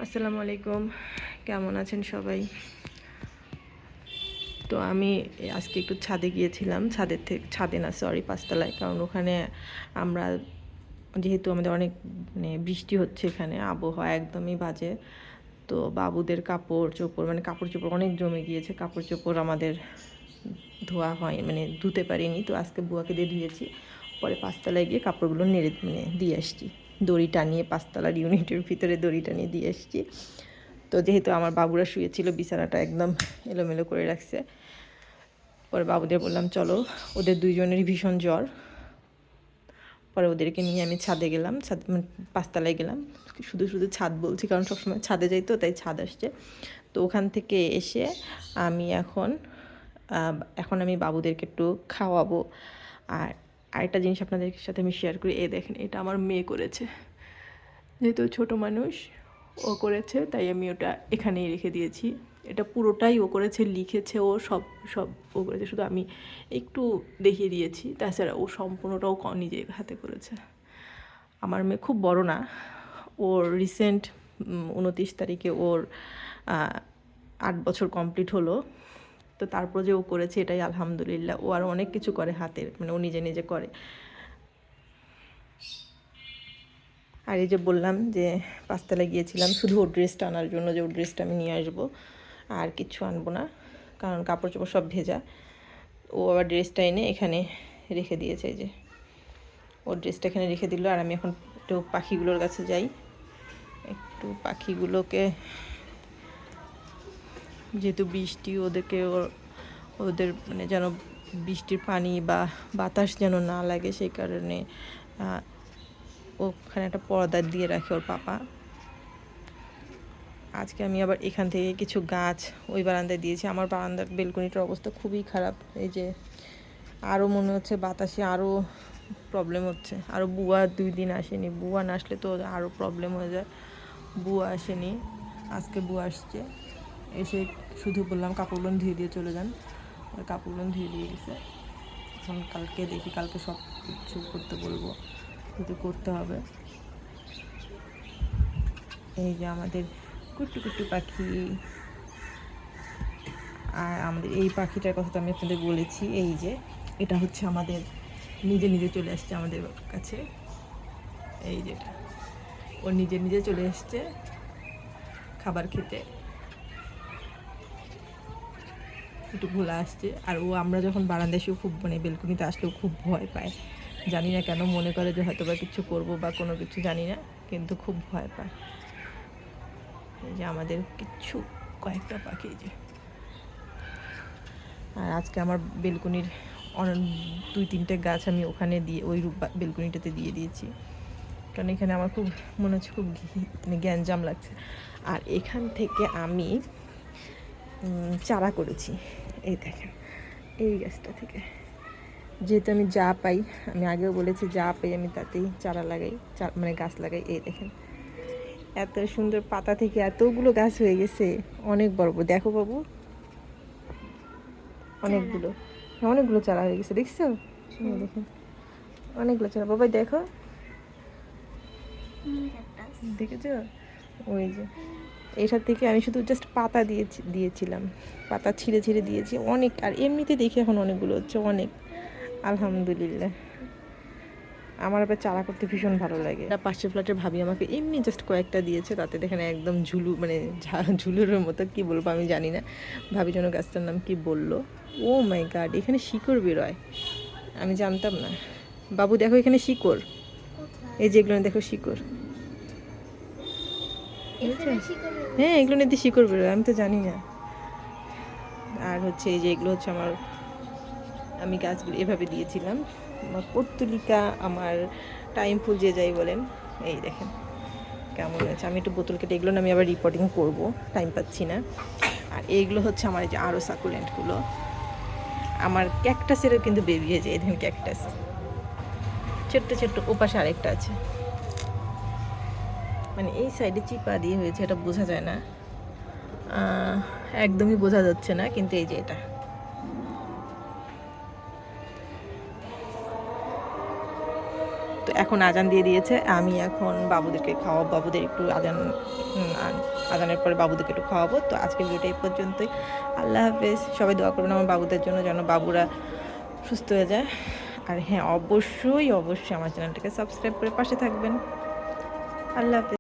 আসসালামু আলাইকুম, কেমন আছেন সবাই? তো আমি আজকে একটু ছাদে গিয়েছিলাম, ছাদে না, সরি, পাঁচতলায়। কারণ ওখানে আমরা, যেহেতু আমাদের অনেক বৃষ্টি হচ্ছে, এখানে আবহাওয়া একদমই বাজে। তো বাবুদের কাপড় চোপড় কাপড় চোপড় অনেক জমে গিয়েছে। কাপড় চোপড় আমাদের ধোয়া হয়, ধুতে পারিনি। তো আজকে বুয়াকে দিয়ে ধুয়েছি। পরে পাঁচতলায় গিয়ে কাপড়গুলো নেড়ে দিয়ে আসছি। দড়ি টানিয়ে পাঁচতলার ইউনিটের ভিতরে দড়ি টানিয়ে দিয়ে আসছি। তো যেহেতু আমার বাবুরা শুয়েছিল, বিছানাটা একদম এলোমেলো করে রাখছে। পরে বাবুদের বললাম চলো, ওদের দুইজনেরই ভীষণ জ্বর। পরে ওদেরকে নিয়ে আমি ছাদে গেলাম, পাঁচতলায় গেলাম। শুধু শুধু ছাদ বলছি কারণ সবসময় ছাদে যাই, তো তাই ছাদ আসছে। তো ওখান থেকে এসে আমি এখন আমি বাবুদেরকে একটু খাওয়াবো। আর আরেকটা জিনিস আপনাদের সাথে আমি শেয়ার করি। দেখেন, এটা আমার মেয়ে করেছে। যেহেতু ছোট মানুষ, ও করেছে, তাই আমি ওটা এখানেই রেখে দিয়েছি। এটা পুরোটাই ও করেছে, লিখেছে ও, সব সব ও করেছে। শুধু আমি একটু দেখিয়ে দিয়েছি, তাছাড়া ও সম্পূর্ণটাও নিজের হাতে করেছে। আমার মেয়ে খুব বড় না, ওর রিসেন্ট 29 তারিখে ওর 8 বছর কমপ্লিট হলো। তো তারপর যে ও করেছে, এটাই আলহামদুলিল্লাহ। ও আর অনেক কিছু করে হাতের, ও নিজে নিজে করে। আর এই যে বললাম যে পাঁচতলায় গিয়েছিলাম শুধু ওর ড্রেসটা আনার জন্য, যে ওর ড্রেসটা আমি নিয়ে আসবো, আর কিচ্ছু আনবো না, কারণ কাপড় চোপড় সব ভেজা। ও আবার ড্রেসটা এনে এখানে রেখে দিয়েছে। এই যে ওর ড্রেসটা এখানে রেখে দিল। আর আমি এখন একটু পাখিগুলোর কাছে যাই, একটু পাখিগুলোকে, যেহেতু বৃষ্টি, ওদের যেন বৃষ্টির পানি বা বাতাস যেন না লাগে, সেই কারণে ওখানে একটা পর্দা দিয়ে রাখে ওর পাপা। আজকে আমি আবার এখান থেকে কিছু গাছ ওই বারান্দায় দিয়েছি। আমার বারান্দার বেলকনিটার অবস্থা খুবই খারাপ। এই যে আরও মনে হচ্ছে বাতাসে আরও প্রবলেম হচ্ছে। আরও বুয়া 2 দিন আসেনি, বুয়া না আসলে তো আরও প্রবলেম হয়ে যায়। বুয়া আসেনি, আজকে বুয়া আসছে। এসে শুধু বললাম কাপড়গুলো ধুয়ে দিয়ে চলে যান, আর কাপড়গুলো ধুয়ে দিয়ে গেছে। এখন কালকে দেখি, কালকে সব কিছু করতে বলবো, কিন্তু করতে হবে। এই যে আমাদের কুট্টু কুট্টু পাখি। আর আমাদের এই পাখিটার কথা তো আমি আপনাদের বলেছি। এই যে এটা হচ্ছে আমাদের নিজে নিজে চলে আসছে আমাদের কাছে। এই যেটা ও নিজে নিজে চলে এসছে খাবার খেতে, একটু ভোলা আসছে। আর ও আমরা যখন বারান্দায় এসেও খুব বেলকনিতে আসলেও খুব ভয় পায়। জানি না কেন, মনে করে যে হয়তো বা কিছু করবো বা কোনো কিছু, জানি না, কিন্তু খুব ভয় পায়। এই যে আমাদের কিছু কয়েকটা পাখি। এই যে, আর আজকে আমার বেলকনির 2-3টে গাছ আমি ওখানে দিয়ে ওই বেলকনিটাতে দিয়ে দিয়েছি, কারণ এখানে আমার খুব মনে হচ্ছে খুব গ্যাঞ্জাম লাগছে। আর এখান থেকে আমি চারা করেছি। এই দেখেন, এই গাছটা থেকে, যেহেতু আমি যা পাই, আমি আগেও বলেছি, যা পাই আমি তাতেই চারা লাগাই, গাছ লাগাই। এই দেখেন, এত সুন্দর পাতা থেকে এতগুলো গাছ হয়ে গেছে, অনেক বড়। দেখো বাবু, অনেকগুলো অনেকগুলো চারা হয়ে গেছে, দেখছো? দেখেন, অনেকগুলো চারা। বাবাই দেখো, দেখেছো? ওই যে এটার থেকে আমি শুধু জাস্ট পাতা দিয়েছিলাম, পাতা ছিঁড়ে ছিঁড়ে দিয়েছি অনেক। আর এমনিতে দেখি এখন অনেকগুলো হচ্ছে, অনেক, আলহামদুলিল্লাহ। আমার আবার চারা করতে ভীষণ ভালো লাগে। পাশের ফ্ল্যাটের ভাবি আমাকে এমনি জাস্ট কয়েকটা দিয়েছে, তাতে দেখেন একদম ঝুলু, ঝুলুরের মতো, কি বলবো আমি জানি না। ভাবি যেন গাছটার নাম কি বললো। ও মাই গাড, এখানে শিকড় বেরোয়, আমি জানতাম না। বাবু দেখো, এখানে শিকড়, এই যে এগুলো দেখো শিকড়, হ্যাঁ এগুলো নিয়ে শিকড় বেরোয়, আমি তো জানি না। আর হচ্ছে এই যে এগুলো হচ্ছে আমার, আমি গাছগুলো এভাবে দিয়েছিলাম। আমার পর্তুলিকা, আমার টাইম ফুল, যে যাই বলেন। এই দেখেন কেমন হয়েছে। আমি একটু বোতল কেটে, এগুলো আমি আবার রিপোর্টিং করব, টাইম পাচ্ছি না। আর এইগুলো হচ্ছে আমার এই যে আরও সাকুলেন্টগুলো। আমার ক্যাকটাসেরও কিন্তু বেবি হয়েছে, এই দেখেন ক্যাকটাস, ছোট্ট ছোট্ট। ওপাশে আরেকটা আছে, এই সাইডে চিপা দিয়ে হয়েছে, এটা বোঝা যায় না, একদমই বোঝা যাচ্ছে না, কিন্তু এই যে এটা, তো তো এখন আজান দিয়ে দিয়েছে, আমি এখন বাবুদেরকে খাওয়াবো, বাবুদের একটু আজানের পরে বাবুদেরকে একটু খাওয়াবো। তো আজকের ভিডিওটা এই পর্যন্তই। আল্লাহ হাফেজ। সবাই দোয়া করবেন আমার বাবুদের জন্য, যেন বাবুরা সুস্থ হয়ে যায়। আর হ্যাঁ, অবশ্যই অবশ্যই আমার চ্যানেলটাকে সাবস্ক্রাইব করে পাশে থাকবেন। আল্লাহ হাফেজ।